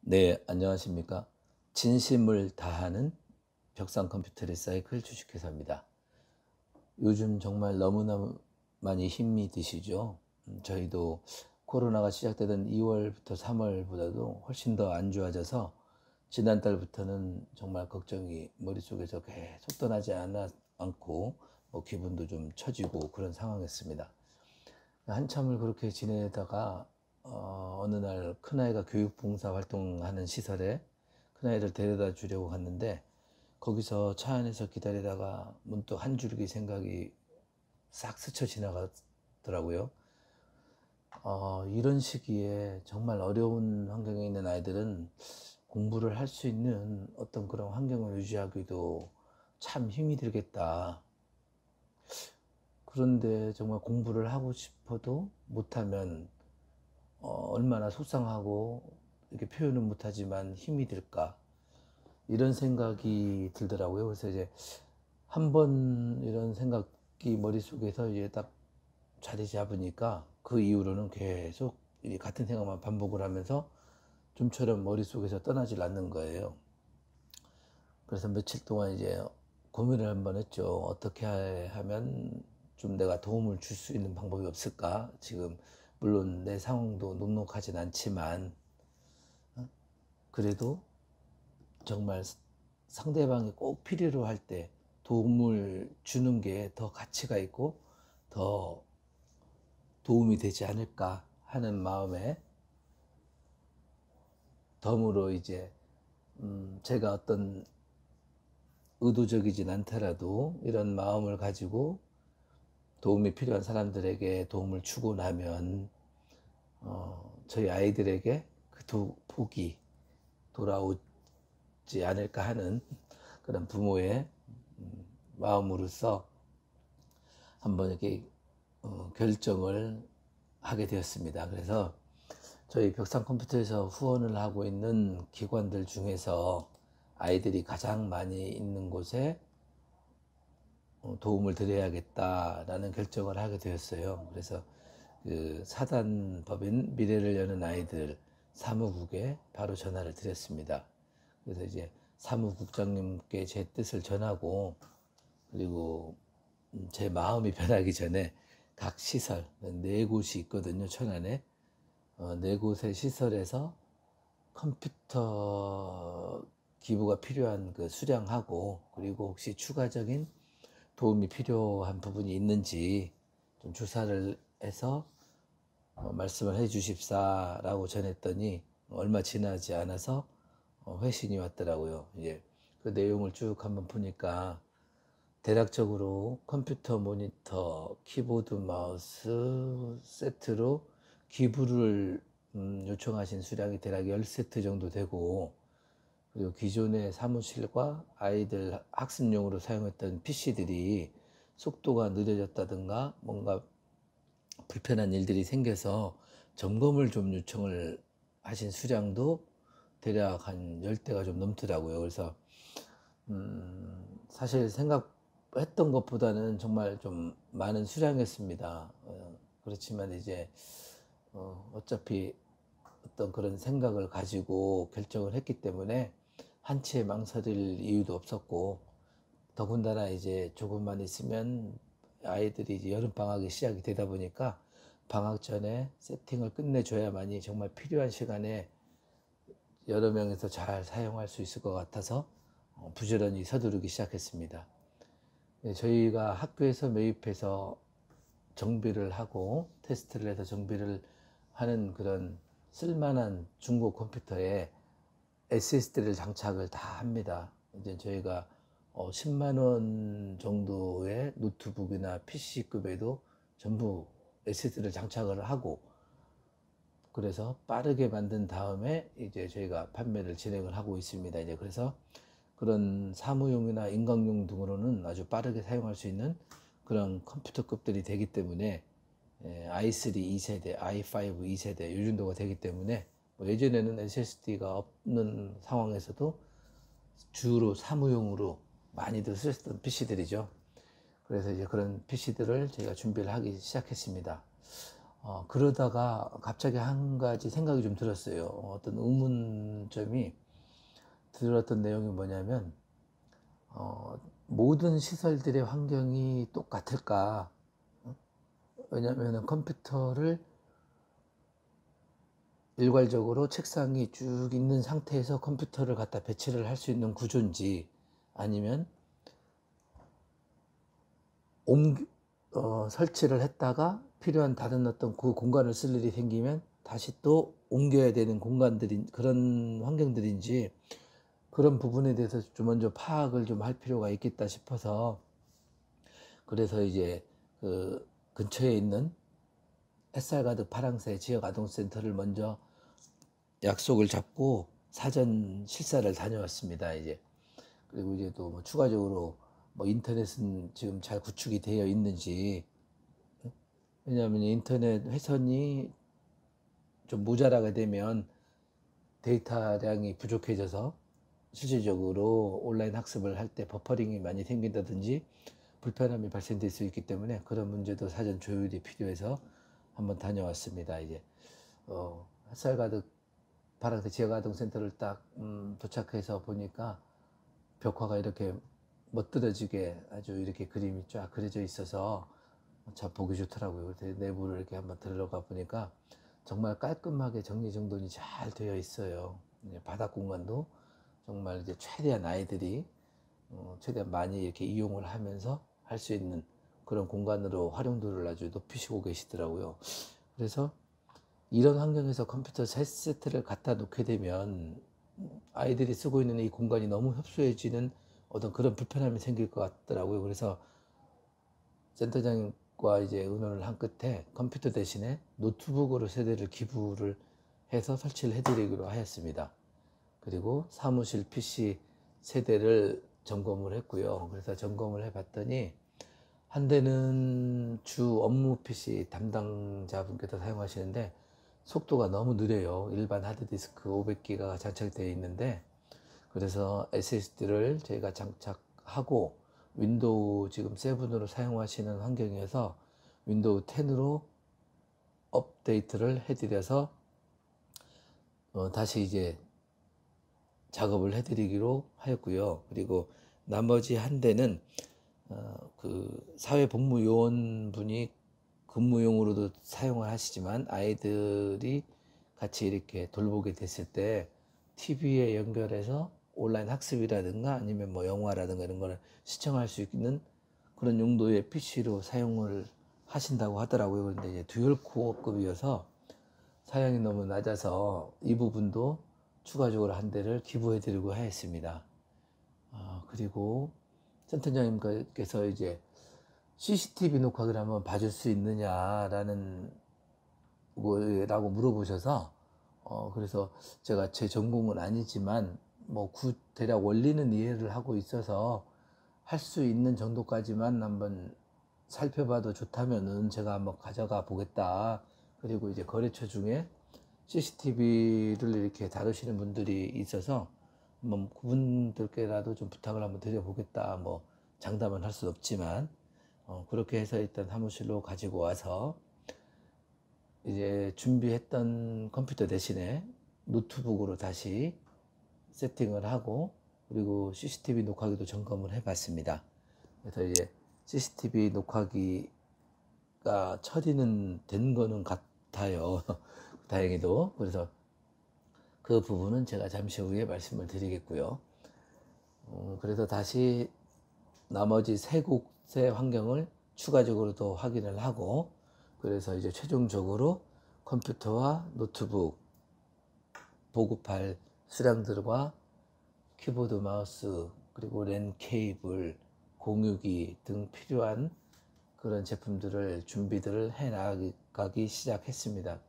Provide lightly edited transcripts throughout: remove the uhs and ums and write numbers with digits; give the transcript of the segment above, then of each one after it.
네, 안녕하십니까. 진심을 다하는 벽상 컴퓨터 리사이클 주식회사입니다. 요즘 정말 너무나 많이 힘이 드시죠. 저희도 코로나가 시작되던 2월부터 3월보다도 훨씬 더 안 좋아져서 지난달부터는 정말 걱정이 머릿속에서 계속 떠나지 않고 기분도 좀 처지고 그런 상황이었습니다. 한참을 그렇게 지내다가 어느 날 큰아이가 교육봉사 활동하는 시설에 큰아이를 데려다 주려고 갔는데 거기서 차 안에서 기다리다가 문득 한 줄기 생각이 싹 스쳐 지나가더라고요. 이런 시기에 정말 어려운 환경에 있는 아이들은 공부를 할 수 있는 어떤 그런 환경을 유지하기도 참 힘이 들겠다. 그런데 정말 공부를 하고 싶어도 못하면 얼마나 속상하고 이렇게 표현은 못하지만 힘이 들까, 이런 생각이 들더라고요. 그래서 이제 한 번 이런 생각이 머릿속에서 이제 딱 자리 잡으니까 그 이후로는 계속 이 같은 생각만 반복을 하면서 좀처럼 머릿속에서 떠나질 않는 거예요. 그래서 며칠 동안 이제 고민을 한번 했죠. 어떻게 하면 좀 내가 도움을 줄 수 있는 방법이 없을까? 지금 물론 내 상황도 녹록하진 않지만 그래도 정말 상대방이 꼭 필요로 할 때 도움을 주는 게 더 가치가 있고 더 도움이 되지 않을까 하는 마음에, 덤으로 이제 제가 어떤 의도적이진 않더라도 이런 마음을 가지고 도움이 필요한 사람들에게 도움을 주고 나면 저희 아이들에게 그 복이 돌아오지 않을까 하는 그런 부모의 마음으로서 한번 이렇게 결정을 하게 되었습니다. 그래서 저희 벽상 컴퓨터에서 후원을 하고 있는 기관들 중에서 아이들이 가장 많이 있는 곳에 도움을 드려야겠다라는 결정을 하게 되었어요. 그래서 그 사단법인 미래를 여는 아이들 사무국에 바로 전화를 드렸습니다. 그래서 이제 사무국장님께 제 뜻을 전하고, 그리고 제 마음이 변하기 전에 각 시설, 네 곳이 있거든요, 천안에. 네 곳의 시설에서 컴퓨터 기부가 필요한 그 수량하고, 그리고 혹시 추가적인 도움이 필요한 부분이 있는지 좀 조사를 해서 말씀을 해 주십사라고 전했더니 얼마 지나지 않아서 회신이 왔더라고요. 이제 그 내용을 쭉 한번 보니까 대략적으로 컴퓨터 모니터, 키보드, 마우스 세트로 기부를 요청하신 수량이 대략 10세트 정도 되고, 그리고 기존의 사무실과 아이들 학습용으로 사용했던 PC들이 속도가 느려졌다든가 뭔가 불편한 일들이 생겨서 점검을 좀 요청을 하신 수량도 대략 한 10대가 좀 넘더라고요. 그래서 사실 생각했던 것보다는 정말 좀 많은 수량이었습니다. 그렇지만 이제 어차피 어떤 그런 생각을 가지고 결정을 했기 때문에 한치의 망설일 이유도 없었고, 더군다나 이제 조금만 있으면 아이들이 이제 여름 방학이 시작이 되다 보니까 방학 전에 세팅을 끝내줘야만이 정말 필요한 시간에 여러 명에서 잘 사용할 수 있을 것 같아서 부지런히 서두르기 시작했습니다. 저희가 학교에서 매입해서 정비를 하고 테스트를 해서 정비를 하는 그런 쓸만한 중고 컴퓨터에 SSD를 장착을 다 합니다. 이제 저희가 10만 원 정도의 노트북이나 PC급에도 전부 SSD를 장착을 하고, 그래서 빠르게 만든 다음에 이제 저희가 판매를 진행을 하고 있습니다. 이제 그래서 그런 사무용이나 인강용 등으로는 아주 빠르게 사용할 수 있는 그런 컴퓨터급들이 되기 때문에 i3 2세대, i5 2세대 이 정도가 되기 때문에 예전에는 SSD가 없는 상황에서도 주로 사무용으로 많이들 쓰셨던 PC들이죠. 그래서 이제 그런 PC들을 저희가 준비를 하기 시작했습니다. 그러다가 갑자기 한 가지 생각이 좀 들었어요. 어떤 의문점이 들었던 내용이 뭐냐면, 모든 시설들의 환경이 똑같을까? 왜냐하면 컴퓨터를 일괄적으로 책상이 쭉 있는 상태에서 컴퓨터를 갖다 배치를 할 수 있는 구조인지, 아니면 설치를 했다가 필요한 다른 어떤 그 공간을 쓸 일이 생기면 다시 또 옮겨야 되는 그런 환경들인지, 그런 부분에 대해서 좀 먼저 파악을 좀 할 필요가 있겠다 싶어서, 그래서 이제 그 근처에 있는 햇살 가득 파랑새 지역 아동센터를 먼저 약속을 잡고 사전 실사를 다녀왔습니다. 이제 그리고 이제 또 뭐 추가적으로 뭐 인터넷은 지금 잘 구축이 되어 있는지, 왜냐하면 인터넷 회선이 좀 모자라게 되면 데이터량이 부족해져서 실질적으로 온라인 학습을 할 때 버퍼링이 많이 생긴다든지 불편함이 발생될 수 있기 때문에, 그런 문제도 사전 조율이 필요해서 한번 다녀왔습니다. 이제 햇살 가득 파랑새 지역아동센터를 딱 도착해서 보니까 벽화가 이렇게 멋들어지게 아주 이렇게 그림이 쫙 그려져 있어서 참 보기 좋더라고요. 그래서 내부를 이렇게 한번 들어가 보니까 정말 깔끔하게 정리정돈이 잘 되어 있어요. 바닥 공간도 정말 이제 최대한 아이들이 최대한 많이 이렇게 이용을 하면서 할 수 있는 그런 공간으로 활용도를 아주 높이시고 계시더라고요. 그래서 이런 환경에서 컴퓨터 세 세트를 갖다 놓게 되면 아이들이 쓰고 있는 이 공간이 너무 협소해지는 어떤 그런 불편함이 생길 것 같더라고요. 그래서 센터장과 이제 의논을 한 끝에 컴퓨터 대신에 노트북으로 세대를 기부를 해서 설치를 해드리기로 하였습니다. 그리고 사무실 PC 세대를 점검을 했고요. 그래서 점검을 해봤더니 한 대는 주 업무 PC 담당자분께서 사용하시는데 속도가 너무 느려요. 일반 하드디스크 500기가가 장착되어 있는데, 그래서 SSD를 저희가 장착하고 윈도우 지금 7으로 사용하시는 환경이어서 윈도우 10으로 업데이트를 해드려서 다시 이제 작업을 해드리기로 하였고요. 그리고 나머지 한 대는 그 사회복무요원분이 근무용으로도 사용을 하시지만 아이들이 같이 이렇게 돌보게 됐을 때 TV에 연결해서 온라인 학습이라든가 아니면 뭐 영화라든가 이런 거를 시청할 수 있는 그런 용도의 PC로 사용을 하신다고 하더라고요. 그런데 이제 듀얼 코어급이어서 사양이 너무 낮아서 이 부분도 추가적으로 한 대를 기부해 드리고 하였습니다. 그리고 센터장님께서 이제 CCTV 녹화기를 한번 봐줄 수 있느냐라는 거라고 물어보셔서, 그래서 제가 제 전공은 아니지만 뭐 대략 원리는 이해를 하고 있어서 할 수 있는 정도까지만 한번 살펴봐도 좋다면은 제가 한번 가져가 보겠다. 그리고 이제 거래처 중에 CCTV를 이렇게 다루시는 분들이 있어서 한번 그분들께라도 좀 부탁을 한번 드려보겠다. 뭐 장담은 할 수 없지만 그렇게 해서 일단 사무실로 가지고 와서 이제 준비했던 컴퓨터 대신에 노트북으로 다시 세팅을 하고, 그리고 CCTV 녹화기도 점검을 해봤습니다. 그래서 이제 CCTV 녹화기가 처리는 된 거는 같아요. 다행히도. 그래서 그 부분은 제가 잠시 후에 말씀을 드리겠고요. 그래서 다시 나머지 세 곳의 환경을 추가적으로 더 확인을 하고, 그래서 이제 최종적으로 컴퓨터와 노트북, 보급할 수량들과 키보드, 마우스, 그리고 랜 케이블, 공유기 등 필요한 그런 제품들을 준비들을 해 나가기 시작했습니다.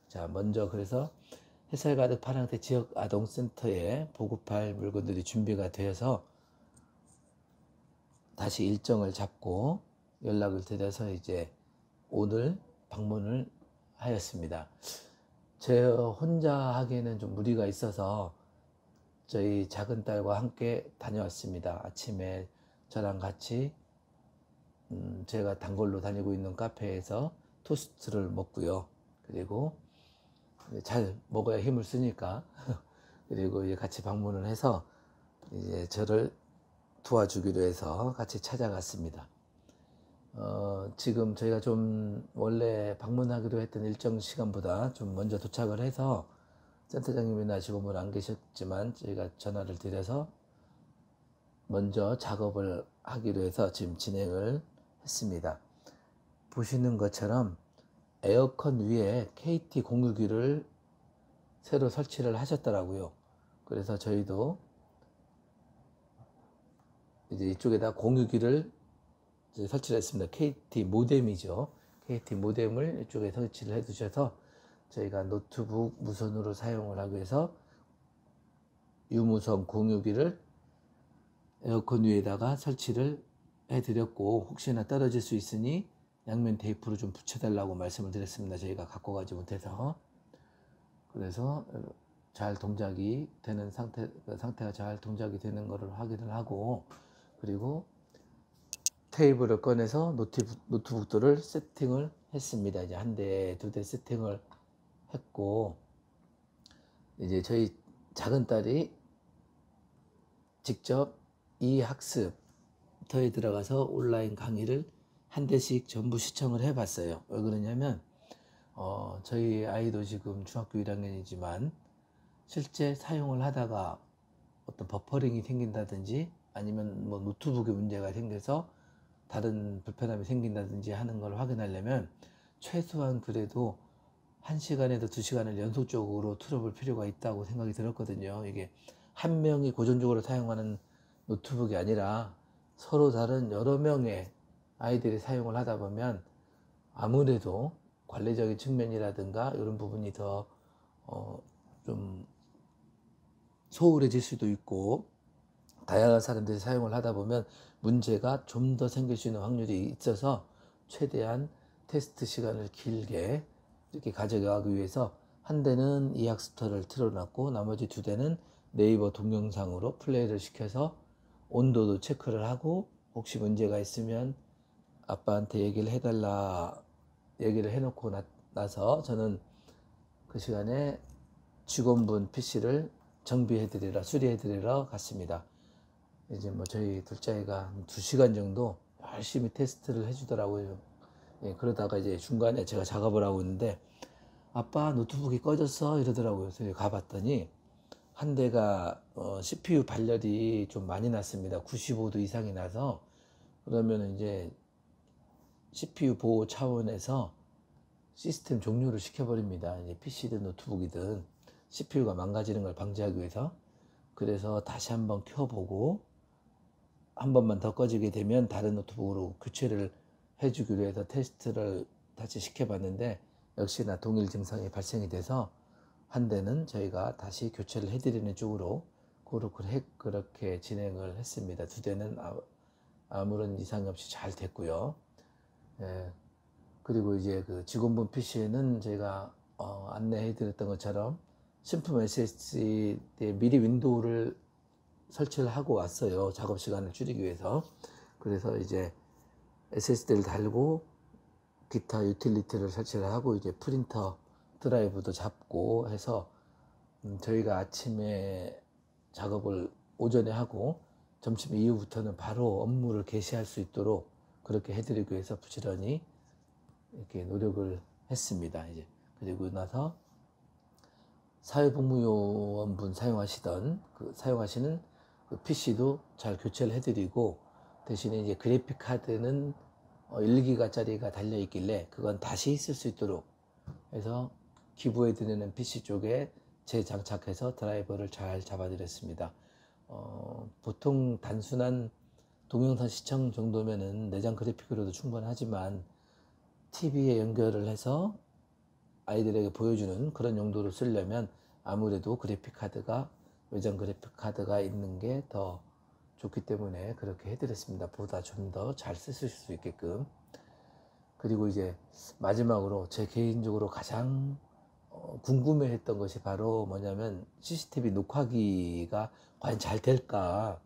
자, 먼저 그래서 햇살 가득 파랑새 지역 아동센터에 보급할 물건들이 준비가 되어서 다시 일정을 잡고 연락을 드려서 이제 오늘 방문을 하였습니다. 제 혼자 하기에는 좀 무리가 있어서 저희 작은 딸과 함께 다녀왔습니다. 아침에 저랑 같이 제가 단골로 다니고 있는 카페에서 토스트를 먹고요. 그리고 잘 먹어야 힘을 쓰니까 그리고 이제 같이 방문을 해서 이제 저를 도와주기로 해서 같이 찾아갔습니다. 지금 저희가 좀 원래 방문하기로 했던 일정 시간보다 좀 먼저 도착을 해서 센터장님이나 직원분 안 계셨지만 저희가 전화를 드려서 먼저 작업을 하기로 해서 지금 진행을 했습니다. 보시는 것처럼 에어컨 위에 KT 공유기를 새로 설치를 하셨더라고요. 그래서 저희도 이제 이쪽에다 공유기를 이제 설치를 했습니다. KT 모뎀이죠. KT 모뎀을 이쪽에 설치를 해 두셔서 저희가 노트북 무선으로 사용을 하기 위해서 유무선 공유기를 에어컨 위에다가 설치를 해 드렸고, 혹시나 떨어질 수 있으니 양면 테이프로 좀 붙여달라고 말씀을 드렸습니다. 저희가 갖고 가지 못해서. 그래서 잘 동작이 되는 상태가 잘 동작이 되는 것을 확인을 하고, 그리고 테이블을 꺼내서 노트북들을 세팅을 했습니다. 이제 한 대, 두 대 세팅을 했고, 이제 저희 작은 딸이 직접 이 학습터에 들어가서 온라인 강의를 한 대씩 전부 시청을 해 봤어요. 왜 그러냐면 저희 아이도 지금 중학교 1학년이지만 실제 사용을 하다가 어떤 버퍼링이 생긴다든지 아니면 뭐 노트북에 문제가 생겨서 다른 불편함이 생긴다든지 하는 걸 확인하려면 최소한 그래도 1시간에도 2시간을 연속적으로 틀어볼 필요가 있다고 생각이 들었거든요. 이게 한 명이 고정적으로 사용하는 노트북이 아니라 서로 다른 여러 명의 아이들이 사용을 하다 보면 아무래도 관리적인 측면이라든가 이런 부분이 더 좀 소홀해질 수도 있고, 다양한 사람들이 사용을 하다 보면 문제가 좀 더 생길 수 있는 확률이 있어서 최대한 테스트 시간을 길게 이렇게 가져가기 위해서 한 대는 이 학습터를 틀어놨고 나머지 두 대는 네이버 동영상으로 플레이를 시켜서 온도도 체크를 하고, 혹시 문제가 있으면 아빠한테 얘기를 해달라 얘기를 해놓고 나서 저는 그 시간에 직원분 PC를 정비해드리러 수리해드리러 갔습니다. 이제 뭐 저희 둘째 아이가 2시간 정도 열심히 테스트를 해주더라고요. 예, 그러다가 이제 중간에 제가 작업을 하고 있는데 아빠 노트북이 꺼졌어 이러더라고요. 그래서 가봤더니 한 대가 CPU 발열이 좀 많이 났습니다. 95도 이상이 나서, 그러면 이제 CPU 보호 차원에서 시스템 종료를 시켜버립니다. 이제 PC든 노트북이든 CPU가 망가지는 걸 방지하기 위해서. 그래서 다시 한번 켜보고 한 번만 더 꺼지게 되면 다른 노트북으로 교체를 해주기로 해서 테스트를 다시 시켜봤는데 역시나 동일 증상이 발생이 돼서 한 대는 저희가 다시 교체를 해드리는 쪽으로 그렇게 진행을 했습니다. 두 대는 아무런 이상이 없이 잘 됐고요. 예. 그리고 이제 그 직원분 PC에는 저희가 안내해 드렸던 것처럼 신품 SSD에 미리 윈도우를 설치를 하고 왔어요. 작업 시간을 줄이기 위해서. 그래서 이제 SSD를 달고 기타 유틸리티를 설치를 하고 이제 프린터 드라이브도 잡고 해서 저희가 아침에 작업을 오전에 하고 점심 이후부터는 바로 업무를 개시할 수 있도록 그렇게 해드리기 위해서 부지런히 이렇게 노력을 했습니다. 이제 그리고 나서 사회복무요원분 사용하시는 그 PC도 잘 교체를 해드리고, 대신에 이제 그래픽 카드는 1기가짜리가 달려 있길래 그건 다시 쓸 수 있도록 해서 기부해 드리는 PC 쪽에 재장착해서 드라이버를 잘 잡아드렸습니다. 보통 단순한 동영상 시청 정도면은 내장 그래픽으로도 충분하지만 TV에 연결을 해서 아이들에게 보여주는 그런 용도로 쓰려면 아무래도 외장 그래픽 카드가 있는 게 더 좋기 때문에 그렇게 해드렸습니다. 보다 좀 더 잘 쓰실 수 있게끔. 그리고 이제 마지막으로 제 개인적으로 가장 궁금해했던 것이 바로 뭐냐면 CCTV 녹화기가 과연 잘 될까,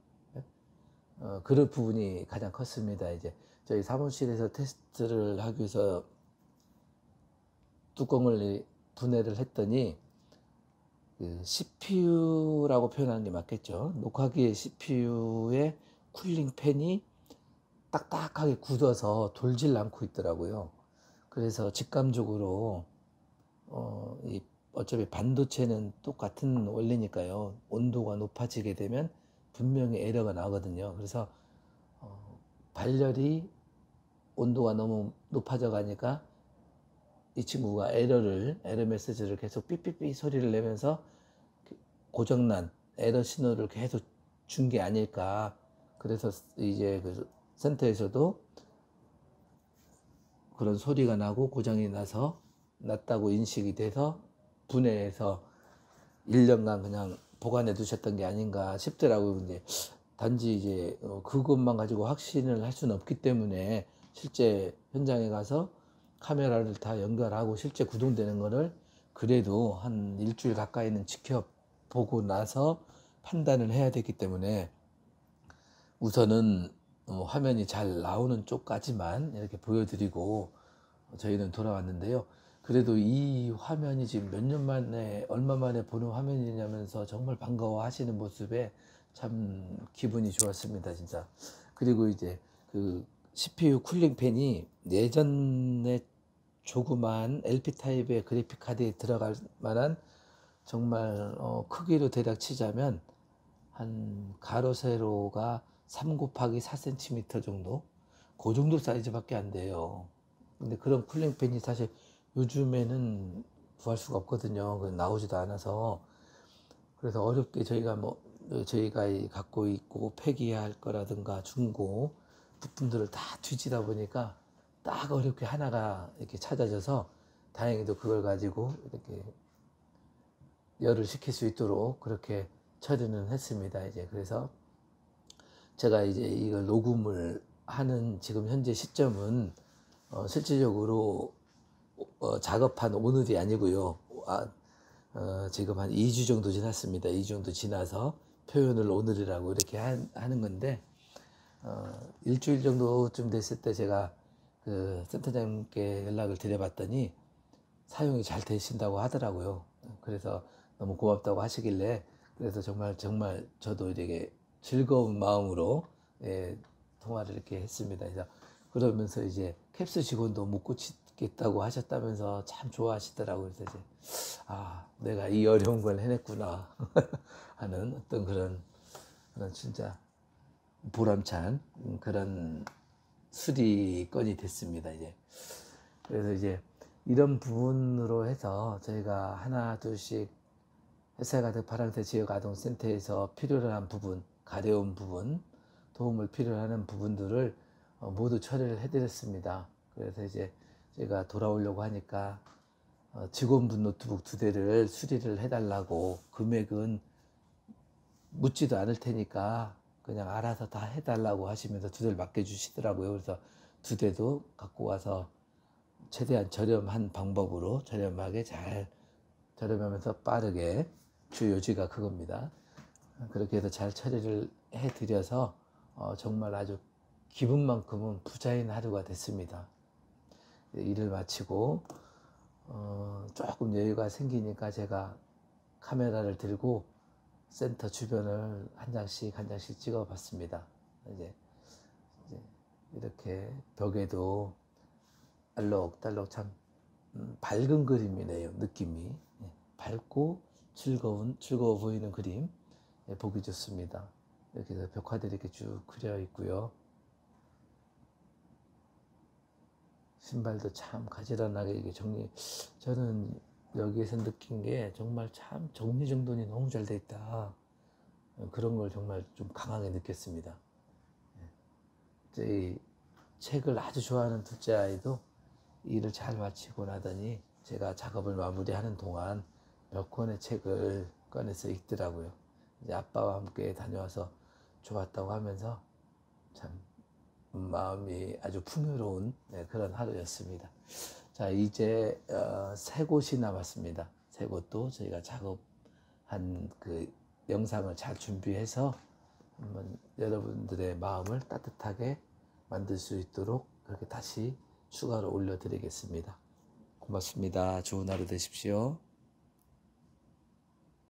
그런 부분이 가장 컸습니다. 이제 저희 사무실에서 테스트를 하기 위해서 뚜껑을 분해를 했더니 그 CPU라고 표현하는 게 맞겠죠. 녹화기의 CPU의 쿨링 팬이 딱딱하게 굳어서 돌질 않고 있더라고요. 그래서 직감적으로 어차피 반도체는 똑같은 원리니까요. 온도가 높아지게 되면 분명히 에러가 나거든요. 그래서 발열이 온도가 너무 높아져 가니까 이 친구가 에러 메시지를 계속 삐삐삐 소리를 내면서 고장난 에러 신호를 계속 준 게 아닐까. 그래서 이제 그 센터에서도 그런 소리가 나고 고장이 났다고 인식이 돼서 분해해서 1년간 그냥 보관해 두셨던 게 아닌가 싶더라고요. 근데 단지 이제 그것만 가지고 확신을 할 수는 없기 때문에 실제 현장에 가서 카메라를 다 연결하고 실제 구동되는 거를 그래도 한 일주일 가까이는 지켜보고 나서 판단을 해야 되기 때문에 우선은 화면이 잘 나오는 쪽까지만 이렇게 보여드리고 저희는 돌아왔는데요. 그래도 이 화면이 지금 몇 년 만에 얼마 만에 보는 화면이냐면서 정말 반가워 하시는 모습에 참 기분이 좋았습니다, 진짜. 그리고 이제 그 CPU 쿨링 팬이 예전에 조그만 LP 타입의 그래픽 카드에 들어갈 만한 정말 크기로 대략 치자면 한 가로 세로가 3 곱하기 4cm 정도, 그 정도 사이즈밖에 안 돼요. 근데 그런 쿨링 팬이 사실 요즘에는 구할 수가 없거든요. 나오지도 않아서. 그래서 어렵게 저희가 갖고 있고 폐기할 거라든가 중고 부품들을 다 뒤지다 보니까 딱 어렵게 하나가 이렇게 찾아져서 다행히도 그걸 가지고 이렇게 열을 식힐 수 있도록 그렇게 처리는 했습니다. 이제 그래서 제가 이제 이걸 녹음을 하는 지금 현재 시점은 실질적으로 작업한 오늘이 아니고요. 지금 한 2주 정도 지났습니다. 2주 정도 지나서 표현을 오늘이라고 이렇게 하는 건데, 일주일 정도쯤 됐을 때 제가 그 센터장님께 연락을 드려봤더니 사용이 잘 되신다고 하더라고요. 그래서 너무 고맙다고 하시길래, 그래서 정말 저도 이렇게 즐거운 마음으로 통화를 이렇게 했습니다. 그래서 그러면서 이제 캡슐 직원도 못 고치겠다고 하셨다면서 참 좋아하시더라고요. 그래서 이제 내가 이 어려운 걸 해냈구나 하는 어떤 그런 진짜 보람찬 그런 수리건이 됐습니다. 이제 그래서 이제 이런 부분으로 해서 저희가 하나 둘씩 햇살가득 파랑새 지역아동센터에서 필요로 한 부분, 가려운 부분, 도움을 필요로 하는 부분들을 모두 처리를 해드렸습니다. 그래서 이제 제가 돌아오려고 하니까 직원분 노트북 2대를 수리를 해달라고, 금액은 묻지도 않을 테니까 그냥 알아서 다 해달라고 하시면서 2대를 맡겨주시더라고요. 그래서 2대도 갖고 와서 최대한 저렴한 방법으로 저렴하게 잘, 저렴하면서 빠르게, 주 요지가 그겁니다. 그렇게 해서 잘 처리를 해드려서 정말 아주 기분만큼은 부자인 하루가 됐습니다. 일을 마치고 조금 여유가 생기니까 제가 카메라를 들고 센터 주변을 한 장씩 찍어 봤습니다. 이제 이렇게 벽에도 알록달록 참 밝은 그림이네요. 느낌이 밝고 즐거워 보이는 그림, 보기 좋습니다. 이렇게 해서 벽화들이 이렇게 쭉 그려 있고요. 신발도 참 가지런하게 이게 저는 여기에서 느낀 게 정말 참 정리정돈이 너무 잘 돼 있다. 그런 걸 정말 좀 강하게 느꼈습니다. 이 책을 아주 좋아하는 둘째 아이도 일을 잘 마치고 나더니 제가 작업을 마무리하는 동안 몇 권의 책을 꺼내서 읽더라고요. 이제 아빠와 함께 다녀와서 좋았다고 하면서 참 마음이 아주 풍요로운 그런 하루였습니다. 자, 이제 3곳이 남았습니다. 3곳도 저희가 작업한 그 영상을 잘 준비해서 한번 여러분들의 마음을 따뜻하게 만들 수 있도록 그렇게 다시 추가로 올려드리겠습니다. 고맙습니다. 좋은 하루 되십시오.